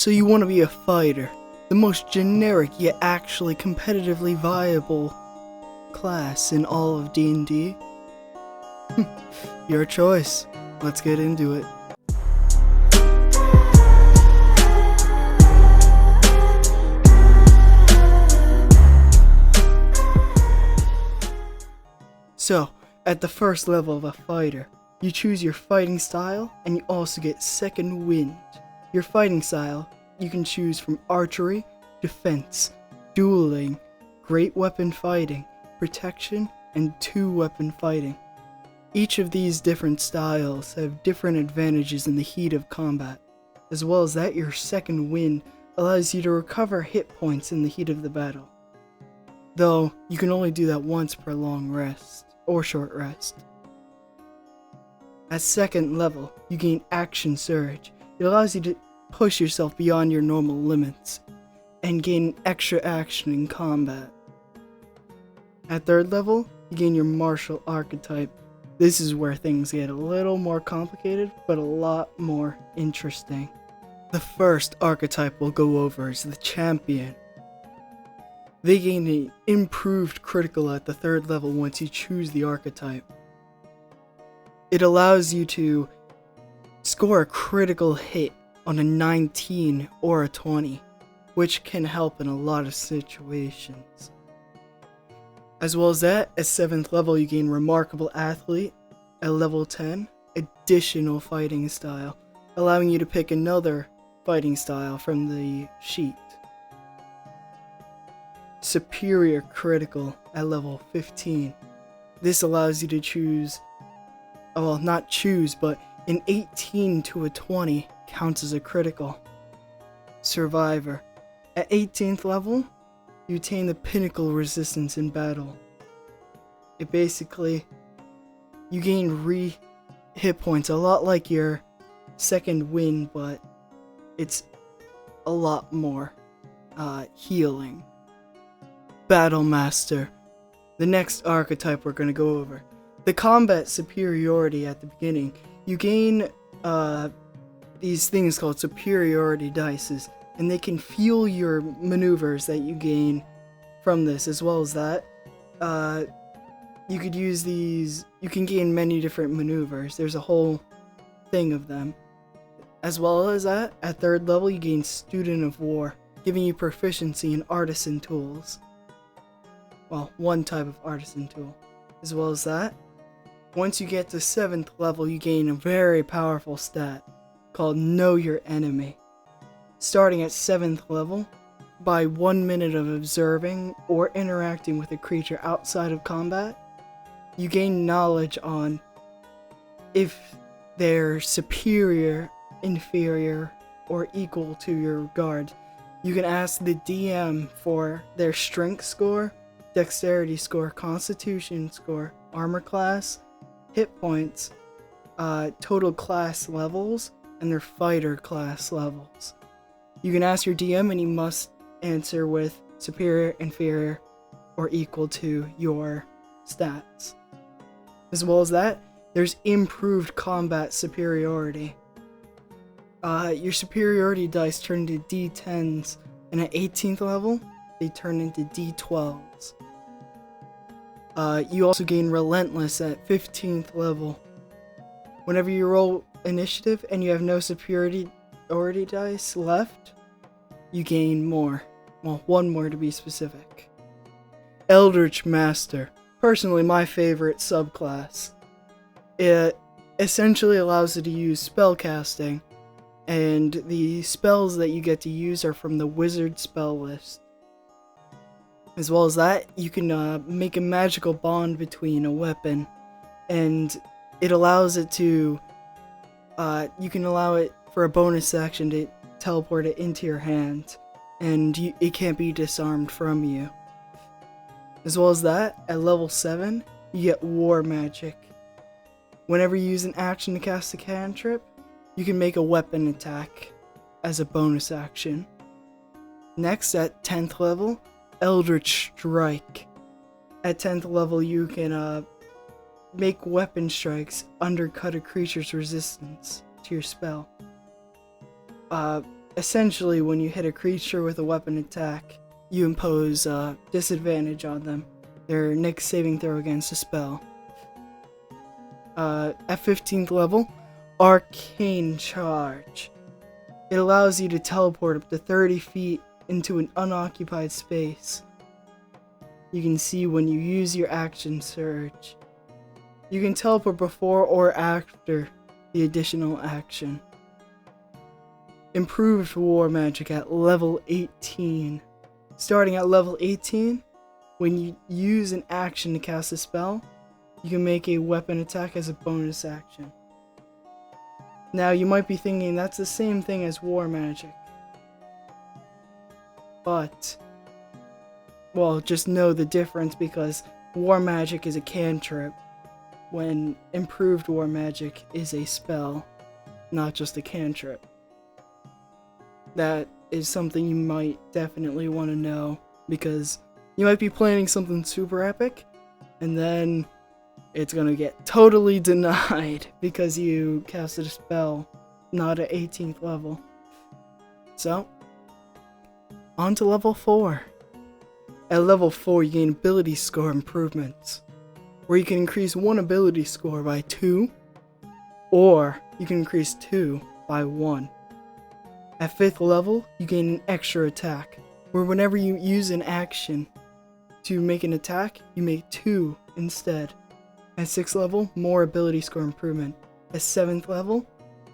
So you want to be a fighter, the most generic yet actually competitively viable class in all of D&D? Your choice. Let's get into it. So, at the first level of a fighter, you choose your fighting style and you also get second wind. Your fighting style you can choose from archery, defense, dueling, great weapon fighting, protection, and two-weapon fighting. Each of these different styles have different advantages in the heat of combat, as well as that your second wind allows you to recover hit points in the heat of the battle. Though, you can only do that once per long rest, or short rest. At second level, you gain Action Surge. It allows you to push yourself beyond your normal limits, and gain extra action in combat. At third level, you gain your Martial Archetype. This is where things get a little more complicated, but a lot more interesting. The first archetype we'll go over is the Champion. They gain an improved critical at the third level once you choose the archetype. It allows you to score a critical hit on a 19 or a 20, which can help in a lot of situations. As well as that, at 7th level you gain Remarkable Athlete. At level 10, Additional Fighting Style, allowing you to pick another fighting style from the sheet. Superior Critical at level 15. This allows you to choose, well, not choose, but an 18 to a 20 counts as a critical. Survivor. At 18th level, you attain the Pinnacle Resistance in battle. It basically, you gain hit points, a lot like your second wind, but it's a lot more healing. Battle Master. The next archetype we're going to go over. The combat superiority at the beginning. You gain these things called superiority dices, and they can fuel your maneuvers that you gain from this. As well as that, you could use these, you can gain many different maneuvers. There's a whole thing of them. As well as that, at third level you gain Student of War, giving you proficiency in artisan tools. Well, one type of artisan tool. As well as that, once you get to 7th level, you gain a very powerful stat called Know Your Enemy. Starting at 7th level, by 1 minute of observing or interacting with a creature outside of combat, you gain knowledge on if they're superior, inferior, or equal to your guard. You can ask the DM for their strength score, dexterity score, constitution score, armor class, hit points, total class levels, and their fighter class levels. You can ask your DM and he must answer with superior, inferior, or equal to your stats. As well as that, there's improved combat superiority. Your superiority dice turn into D10s, and at 18th level, they turn into D12s. You also gain Relentless at 15th level. Whenever you roll initiative and you have no superiority dice left, you gain more. Well, one more to be specific. Eldritch Master. Personally, my favorite subclass. It essentially allows you to use spellcasting, and the spells that you get to use are from the wizard spell list. As well as that, you can make a magical bond between a weapon, and it allows it to, you can allow it for a bonus action to teleport it into your hand, and it can't be disarmed from you. As well as that, at level 7, you get War Magic. Whenever you use an action to cast a cantrip, you can make a weapon attack as a bonus action. Next, at 10th level, Eldritch Strike. At 10th level, you can make weapon strikes undercut a creature's resistance to your spell. essentially when you hit a creature with a weapon attack, you impose disadvantage on them. Their next saving throw against a spell. At 15th level, Arcane Charge. It allows you to teleport up to 30 feet into an unoccupied space. You can see when you use your action surge. You can teleport before or after the additional action. Improved War Magic at level 18. Starting at level 18, when you use an action to cast a spell, you can make a weapon attack as a bonus action. Now you might be thinking that's the same thing as War Magic. But, well, just know the difference because War Magic is a cantrip, when Improved War Magic is a spell, not just a cantrip. That is something you might definitely want to know, because you might be planning something super epic, and then it's gonna get totally denied because you casted a spell not at 18th level. So, on to level 4. At level 4, you gain ability score improvements, where you can increase one ability score by 2, or you can increase 2 by 1. At 5th level, you gain an extra attack, where whenever you use an action to make an attack, you make 2 instead. At 6th level, more ability score improvement. At 7th level,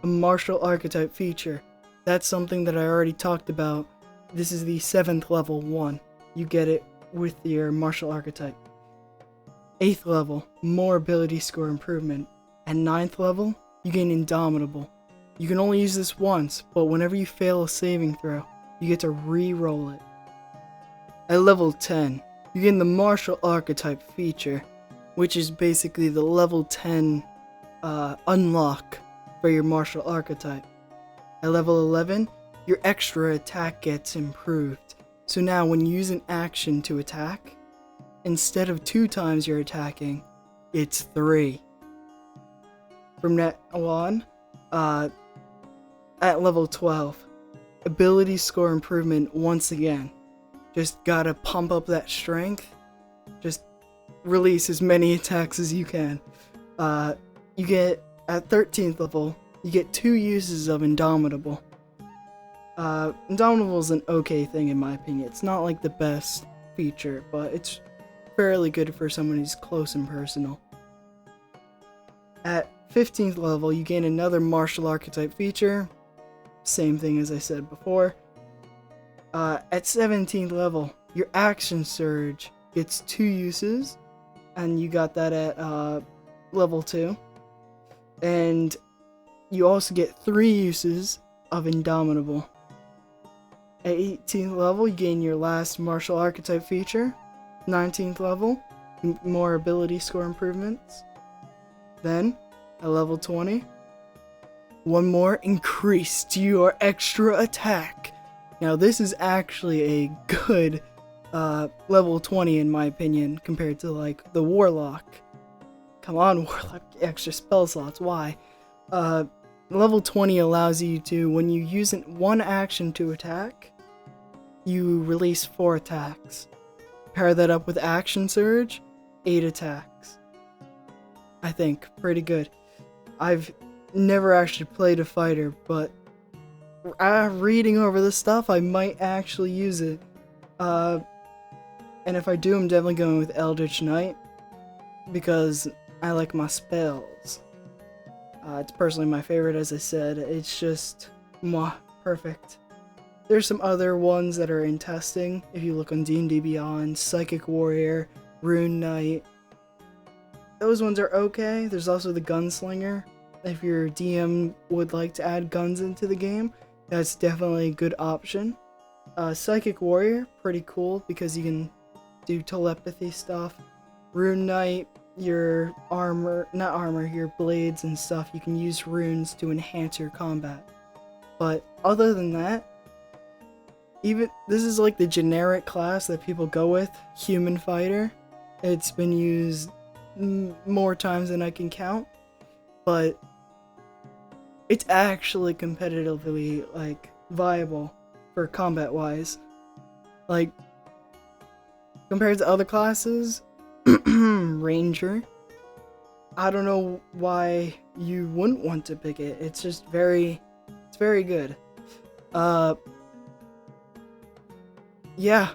a martial archetype feature. That's something that I already talked about. This is the 7th level one. You get it with your martial archetype. 8th level, more ability score improvement. At 9th level, you gain Indomitable. You can only use this once, but whenever you fail a saving throw, you get to re-roll it. At level 10, you gain the martial archetype feature, which is basically the level 10 unlock for your martial archetype. At level 11, your extra attack gets improved. So now when you use an action to attack, instead of 2 times you're attacking, it's 3. From now on, at level 12, ability score improvement once again. Just gotta pump up that strength. Just release as many attacks as you can. You get, at 13th level, you get 2 uses of Indomitable. Indomitable is an okay thing in my opinion. It's not like the best feature, but it's fairly good for someone who's close and personal. At 15th level, you gain another martial archetype feature. Same thing as I said before. At 17th level, your action surge gets 2 uses, and you got that at level 2. And you also get 3 uses of Indomitable. At 18th level, you gain your last martial archetype feature. 19th level, more ability score improvements. Then, at level 20, one more increase to your extra attack. Now this is actually a good level 20 in my opinion compared to like the Warlock. Come on, Warlock, extra spell slots, why? Level 20 allows you to, when you use one action to attack, you release 4 attacks. Pair that up with Action Surge, 8 attacks. I think, pretty good. I've never actually played a fighter, but reading over this stuff, I might actually use it. And if I do, I'm definitely going with Eldritch Knight, because I like my spells. It's personally my favorite, as I said. It's just, perfect. There's some other ones that are in testing. If you look on D&D Beyond, Psychic Warrior, Rune Knight. Those ones are okay. There's also the Gunslinger. If your DM would like to add guns into the game, that's definitely a good option. Psychic Warrior, pretty cool because you can do telepathy stuff. Rune Knight, your your blades and stuff, you can use runes to enhance your combat. But other than that, this is like the generic class that people go with, Human Fighter. It's been used more times than I can count, but it's actually competitively like viable for combat wise. Like, compared to other classes, Ranger, I don't know why you wouldn't want to pick it. It's just it's very good. Yeah,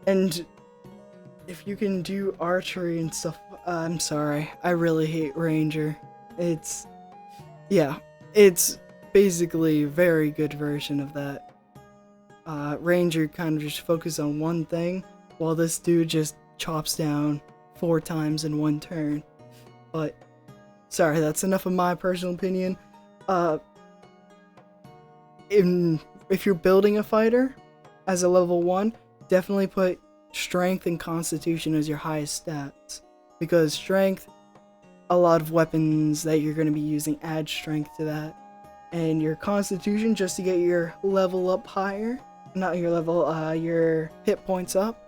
and if you can do archery and stuff, I'm sorry, I really hate Ranger. It's basically a very good version of that. Ranger kind of just focuses on one thing, while this dude just chops down 4 times in one turn. But, sorry, that's enough of my personal opinion. If you're building a fighter as a level 1, definitely put strength and constitution as your highest stats. Because strength, a lot of weapons that you're going to be using add strength to that. And your constitution, just to get your level up higher. Not your level, your hit points up.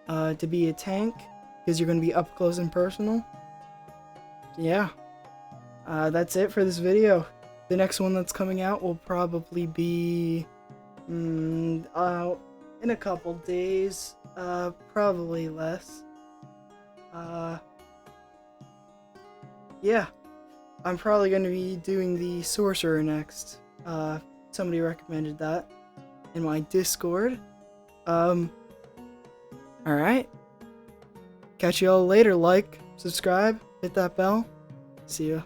To be a tank, because you're going to be up close and personal. Yeah. That's it for this video. The next one that's coming out will probably be in a couple days. Probably less. Yeah. I'm probably going to be doing the Sorcerer next. Somebody recommended that in my Discord. Alright. Catch you all later. Like, subscribe, hit that bell. See ya.